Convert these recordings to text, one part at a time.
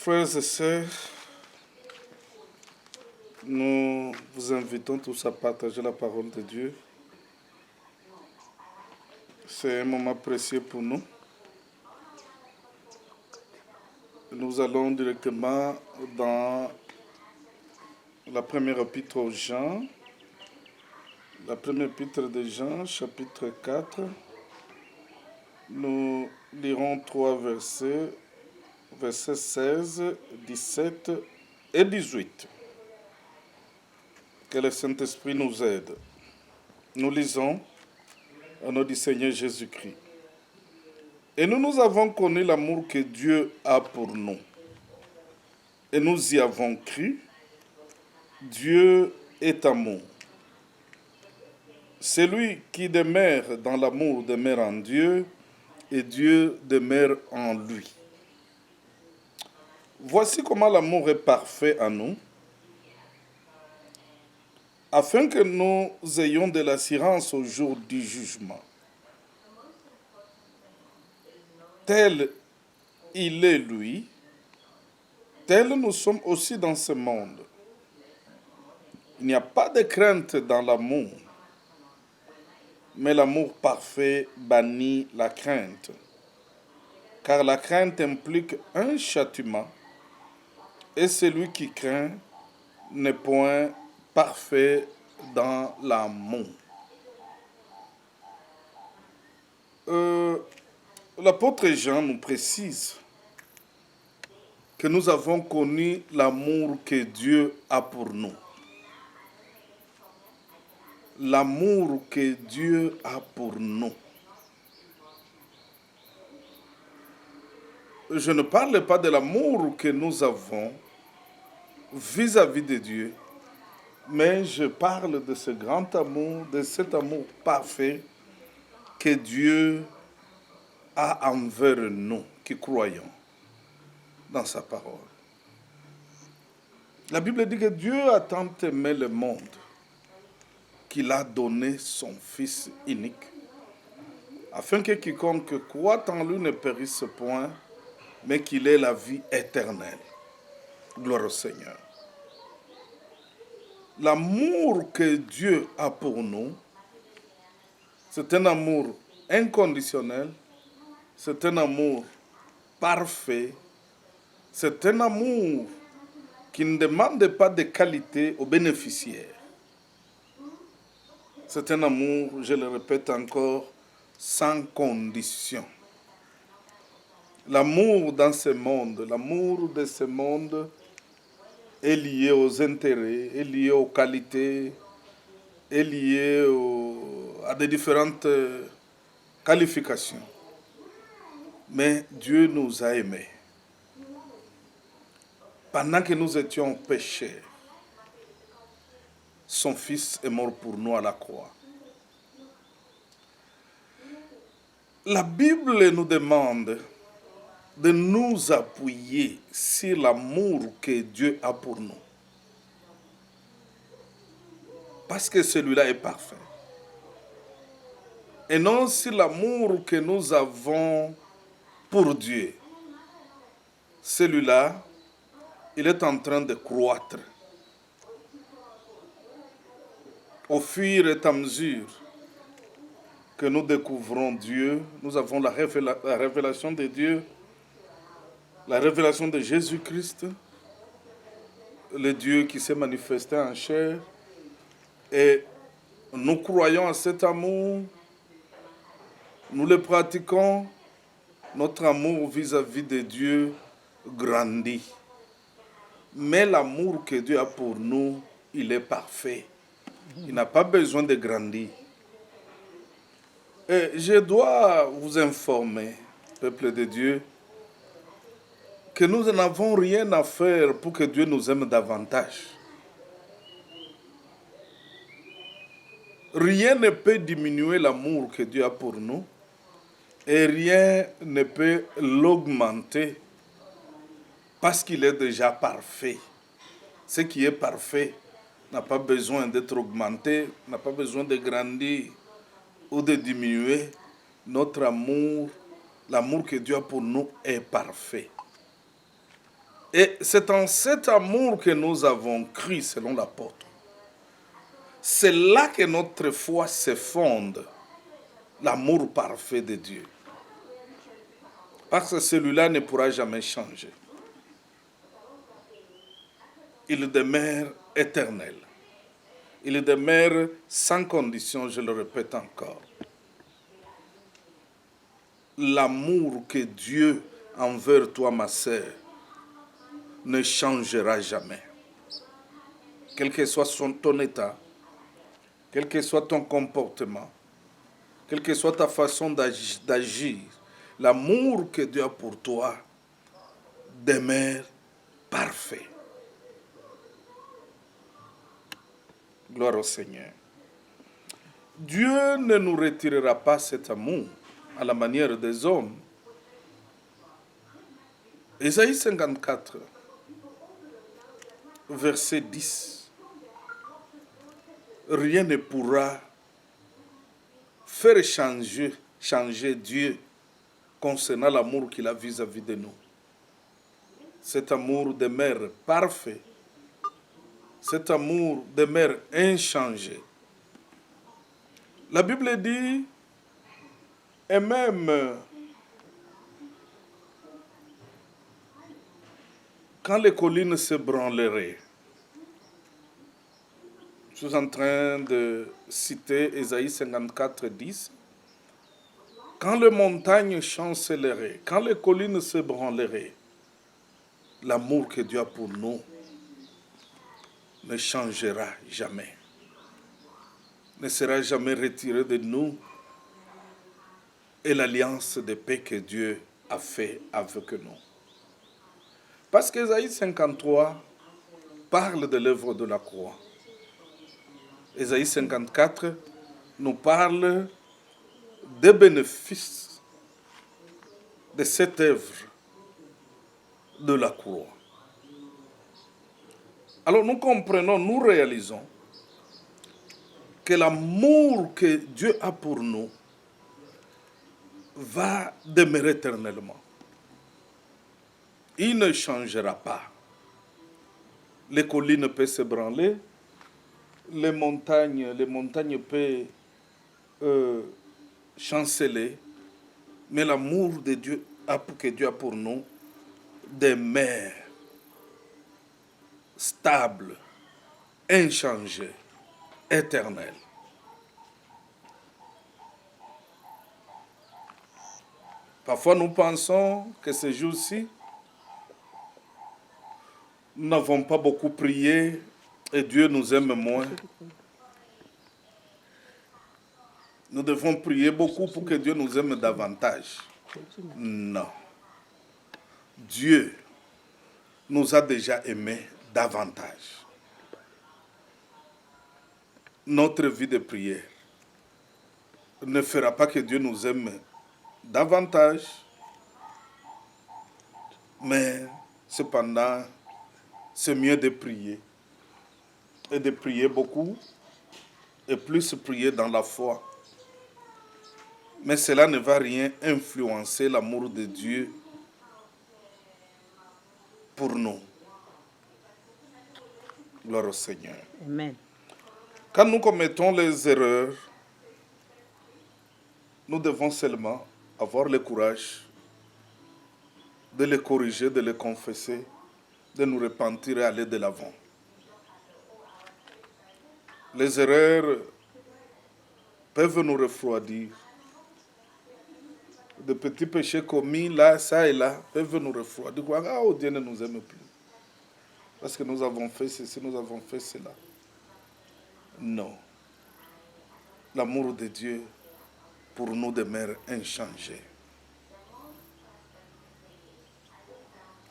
Frères et sœurs, nous vous invitons tous à partager la parole de Dieu. C'est un moment précieux pour nous. Nous allons directement dans la première épître aux Jean, la première épître de Jean, chapitre 4. Nous lirons 3 versets, versets 16, 17 et 18. Que le Saint-Esprit nous aide. Nous lisons au nom du Seigneur Jésus-Christ. Et nous avons connu l'amour que Dieu a pour nous. Et nous y avons cru. Dieu est amour. Celui qui demeure dans l'amour demeure en Dieu, et Dieu demeure en lui. Voici comment l'amour est parfait en nous, afin que nous ayons de l'assurance au jour du jugement. Tel il est lui, tel nous sommes aussi dans ce monde. Il n'y a pas de crainte dans l'amour, mais l'amour parfait bannit la crainte, car la crainte implique un châtiment, et celui qui craint n'est point parfait dans l'amour. L'apôtre Jean nous précise que nous avons connu l'amour que Dieu a pour nous. L'amour que Dieu a pour nous. Je ne parle pas de l'amour que nous avons vis-à-vis de Dieu, mais je parle de ce grand amour, de cet amour parfait que Dieu a envers nous qui croyons dans sa parole. La Bible dit que Dieu a tant aimé le monde qu'il a donné son Fils unique, afin que quiconque croit en lui ne périsse point, mais qu'il ait la vie éternelle. Gloire au Seigneur. L'amour que Dieu a pour nous, c'est un amour inconditionnel, c'est un amour parfait, c'est un amour qui ne demande pas de qualité aux bénéficiaires. C'est un amour, je le répète encore, sans condition. L'amour dans ce monde, l'amour de ce monde est lié aux intérêts, est lié aux qualités, est lié à des différentes qualifications. Mais Dieu nous a aimés. Pendant que nous étions pécheurs, son Fils est mort pour nous à la croix. La Bible nous demande de nous appuyer sur l'amour que Dieu a pour nous. Parce que celui-là est parfait. Et non sur l'amour que nous avons pour Dieu. Celui-là, il est en train de croître. Au fur et à mesure que nous découvrons Dieu, nous avons la révélation de Dieu, la révélation de Jésus-Christ, le Dieu qui s'est manifesté en chair. Et nous croyons à cet amour, nous le pratiquons, notre amour vis-à-vis de Dieu grandit. Mais l'amour que Dieu a pour nous, il est parfait. Il n'a pas besoin de grandir. Et je dois vous informer, peuple de Dieu, que nous n'avons rien à faire pour que Dieu nous aime davantage. Rien ne peut diminuer l'amour que Dieu a pour nous et rien ne peut l'augmenter parce qu'il est déjà parfait. Ce qui est parfait n'a pas besoin d'être augmenté, n'a pas besoin de grandir ou de diminuer. Notre amour, l'amour que Dieu a pour nous est parfait. Et c'est en cet amour que nous avons cru, selon l'apôtre. C'est là que notre foi se fonde, l'amour parfait de Dieu. Parce que celui-là ne pourra jamais changer. Il demeure éternel. Il demeure sans condition, je le répète encore. L'amour que Dieu envers toi, ma sœur, ne changera jamais. Quel que soit ton état, quel que soit ton comportement, quelle que soit ta façon d'agir, l'amour que Dieu a pour toi demeure parfait. Gloire au Seigneur. Dieu ne nous retirera pas cet amour à la manière des hommes. Ésaïe 54, verset 10. Rien ne pourra faire changer Dieu concernant l'amour qu'il a vis-à-vis de nous. Cet amour demeure parfait. Cet amour demeure inchangé. La Bible dit, et même quand les collines se branleraient, je suis en train de citer Ésaïe 54, 10, quand les montagnes chanceleraient, quand les collines se branleraient, l'amour que Dieu a pour nous ne changera jamais, ne sera jamais retiré de nous, et l'alliance de paix que Dieu a fait avec nous. Parce qu'Ésaïe 53 parle de l'œuvre de la croix. Ésaïe 54 nous parle des bénéfices de cette œuvre de la croix. Alors nous comprenons, nous réalisons que l'amour que Dieu a pour nous va demeurer éternellement. Il ne changera pas. Les collines peuvent se branler, les montagnes peuvent chanceler, mais l'amour de Dieu que Dieu a pour nous demeure stable, inchangé, éternel. Parfois nous pensons que ces jours-ci, nous n'avons pas beaucoup prié et Dieu nous aime moins. Nous devons prier beaucoup pour que Dieu nous aime davantage. Non. Dieu nous a déjà aimés davantage. Notre vie de prière ne fera pas que Dieu nous aime davantage, mais cependant, c'est mieux de prier et de prier beaucoup et plus prier dans la foi. Mais cela ne va rien influencer l'amour de Dieu pour nous. Gloire au Seigneur. Amen. Quand nous commettons les erreurs, nous devons seulement avoir le courage de les corriger, de les confesser, de nous repentir et aller de l'avant. Les erreurs peuvent nous refroidir. De petits péchés commis là, ça et là, peuvent nous refroidir. Ah, oh, Dieu ne nous aime plus. Parce que nous avons fait ceci, nous avons fait cela. Non. L'amour de Dieu pour nous demeure inchangé.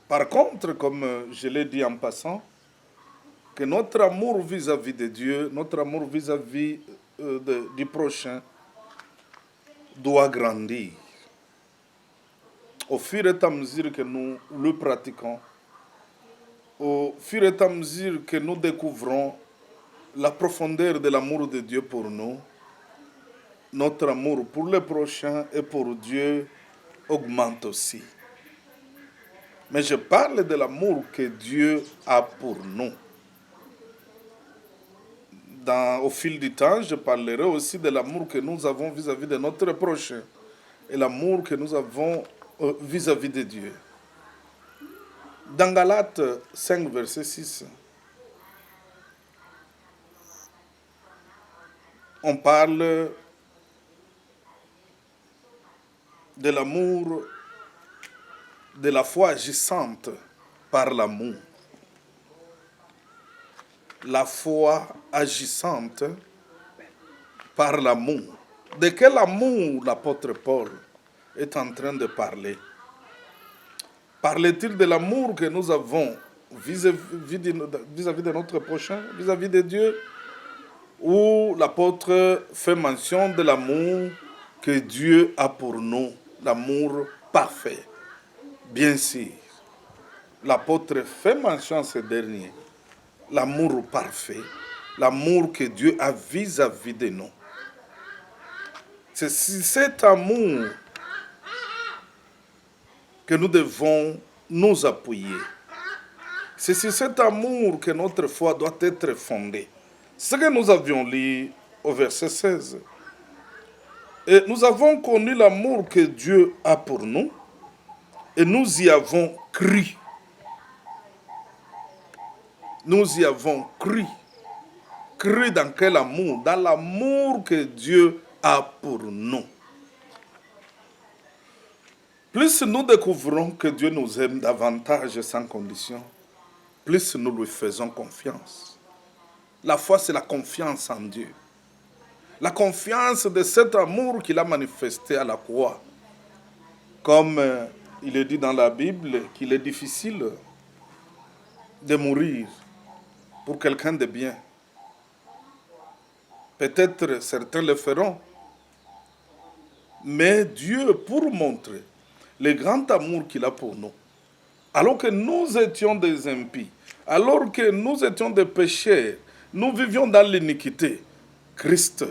Par contre, comme je l'ai dit en passant, que notre amour vis-à-vis de Dieu, notre amour vis-à-vis du prochain doit grandir. Au fur et à mesure que nous le pratiquons, au fur et à mesure que nous découvrons la profondeur de l'amour de Dieu pour nous, notre amour pour le prochain et pour Dieu augmente aussi. Mais je parle de l'amour que Dieu a pour nous. Au fil du temps, je parlerai aussi de l'amour que nous avons vis-à-vis de notre prochain et l'amour que nous avons vis-à-vis de Dieu. Dans Galates 5, verset 6, on parle de l'amour, de la foi agissante par l'amour. La foi agissante par l'amour. De quel amour l'apôtre Paul est en train de parler? Parle-t-il de l'amour que nous avons vis-à-vis de notre prochain, vis-à-vis de Dieu? Ou l'apôtre fait mention de l'amour que Dieu a pour nous, l'amour parfait? Bien sûr, l'apôtre fait mention à ce dernier, l'amour parfait, l'amour que Dieu a vis-à-vis de nous. C'est cet amour que nous devons nous appuyer. C'est sur cet amour que notre foi doit être fondée. Ce que nous avions lu au verset 16. Et nous avons connu l'amour que Dieu a pour nous et nous y avons cru. Nous y avons cru. Cru dans quel amour? Dans l'amour que Dieu a pour nous. Plus nous découvrons que Dieu nous aime davantage sans condition, plus nous lui faisons confiance. La foi, c'est la confiance en Dieu. La confiance de cet amour qu'il a manifesté à la croix. Comme il est dit dans la Bible qu'il est difficile de mourir pour quelqu'un de bien. Peut-être certains le feront. Mais Dieu, pour montrer le grand amour qu'il a pour nous, alors que nous étions des impies, alors que nous étions des pécheurs, nous vivions dans l'iniquité, Christ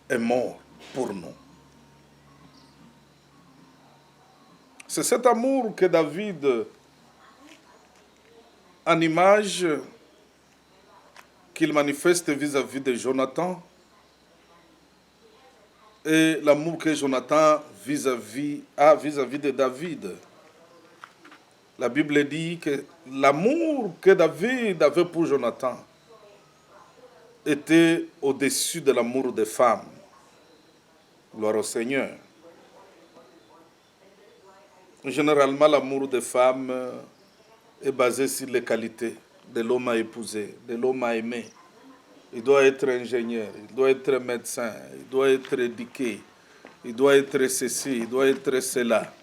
est mort pour nous. C'est cet amour que David, en image qu'il manifeste vis-à-vis de Jonathan, et l'amour que Jonathan a vis-à-vis de David. La Bible dit que l'amour que David avait pour Jonathan était au-dessus de l'amour des femmes. Gloire au Seigneur. Généralement, l'amour des femmes est basé sur les qualités de l'homme à épouser, de l'homme à aimer. Il doit être ingénieur, il doit être médecin, il doit être éduqué, il doit être ceci, il doit être cela.